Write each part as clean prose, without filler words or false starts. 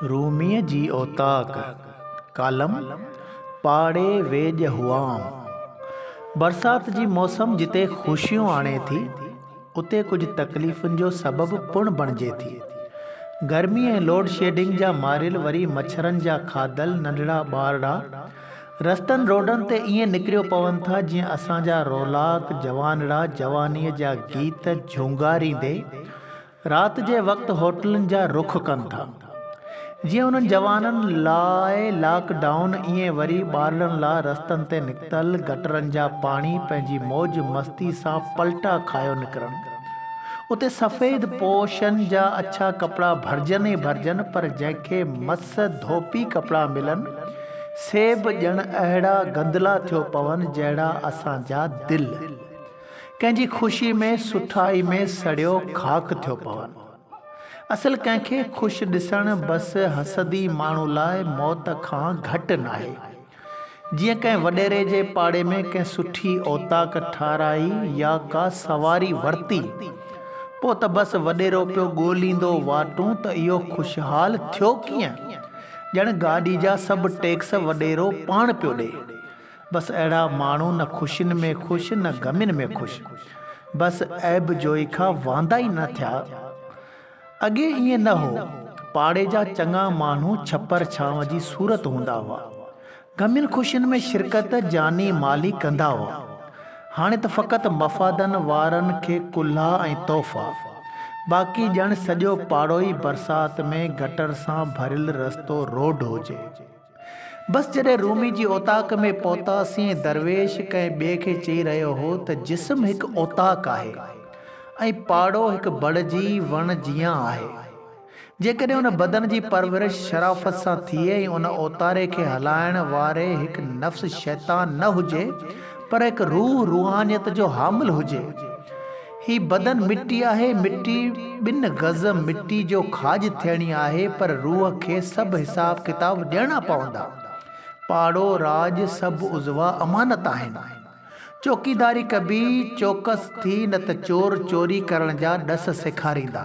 रूमीअ जी औताक कालम पाड़े वेज हुआम। बरसात जी मौसम जिते ख़ुशियूं आणे थी उते कुछ तकलीफ़ुनि जो सबबु पिणु बणिजे थी। गर्मी ऐं लोड शेडिंग जा मारियल वरी मच्छरनि जा खाधल नंढड़ा ॿारड़ा रस्तनि रोडनि ते ईअं निकिरियो पवनि था जीअं असांजा रौलाक जवानड़ा जवानीअ जा गीत झुंगारींदे राति जे वक़्तु होटलनि जा रुख कनि था। जीअं उन्हनि जवाननि लाइ लॉकडाउन ईअं वरी ॿारनि लाइ रस्तनि ते निकितल गटरनि जा पाणी पंहिंजी मौज मस्ती सां पलटा खायो निकिरनि। उते सफ़ेद पोशनि जा अछा कपिड़ा भरजनि ई भरजनि, पर जंहिंखे मस धोपी कपिड़ा मिलनि सेब ॼण अहिड़ा गंदला थियो पवनि जहिड़ा असांजा दिल कंहिंजी ख़ुशी में सुठाई में सड़ियो खाक थियो पवनि। असल कंहिंखे ख़ुशि ॾिसणु बसि हसदी माण्हू लाइ मौत खां घटि नाहे। जीअं कंहिं वॾेरे जे पाड़े में कंहिं सुठी औताक ठाराई या का सवारी वरिती पोइ त बसि वॾेरो पियो ॻोल्हींदो वाटूं त इहो ख़ुशहाल थियो कीअं, ॼण गाॾी जा सभु टैक्स वॾेरो पाण पियो ॾे। बसि अहिड़ा माण्हू न ख़ुशियुनि में ख़ुशि न ग़मियुनि में ख़ुशि, बसि ऐब जोई खां वांदा ई न थिया। अॻे ईअं न हो, पाड़े जा चङा माण्हू छपर छांव जी सूरत हूंदा हुआ, ग़मियुनि ख़ुशियुनि में शिरकत जानी माली कंदा हुआ। हाणे त फ़क़ति मफ़ादनि वारनि खे कुल्हा ऐं तोहफ़ा, बाक़ी ॼण सॼो पाड़ो ई बरसात में गटर सां भरियल रस्तो रोड हुजे। बसि जॾहिं रूमी जी औताक में पहुतासीं दरवेश कंहिं ॿिए खे चई रहियो हो त जिस्म हिकु औताक आहे ऐं पाड़ो हिकु बड़जी वण जीअं आहे। जेकॾहिं उन बदन जी परवरिश शराफ़त सां थिए ऐं उन औतारे खे हलाइण वारे हिकु नफ़्स शैतान न हुजे, पर हिकु रूह रूहानियत जो हामिल हुजे। ही बदन मिट्टी आहे, मिट्टी 2 गज़ मिट्टी जो खाज थियणी आहे, पर रूह खे सभु हिसाब किताब ॾियणा पवंदा। पाड़ो राज सभु उज़वा अमानत आहिनि। चौकीदारी कबी चौकस थी, न त चोर चोरी करण जा ॾस सेखारींदा।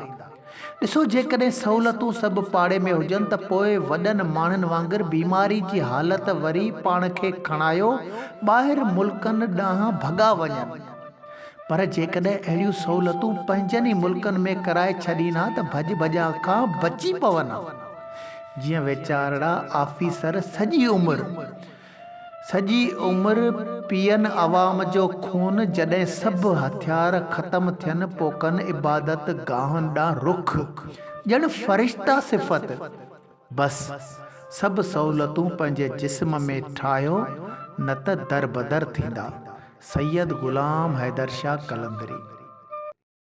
ॾिसो, जेकॾहिं सहूलतूं सभु पाड़े में हुजनि त पोइ वॾनि माण्हुनि वांगुरु बीमारी जी हालत वरी पाण खे खणायो ॿाहिरि मुल्कनि ॾांहुं भॻा वञनि। पर जेकॾहिं अहिड़ियूं सहूलतूं पंहिंजनि ई मुल्कनि में कराए छॾीना त भॼ भॼा खां बची पवनि। जीअं वीचारा आफ़ीसर सॼी उमिरि पीअनि अवाम जो खून, जॾहिं सभु हथियार ख़तमु थियनि पोइ कनि इबादत गाहनि ॾांहुं रुख, ॼण फ़रिश्ता सिफ़त। बसि सभु सहूलतूं पंहिंजे जिस्म में ठाहियो, न त दर बदर थींदा। सैयद ग़ुलाम हैदर शाह कलंदरी।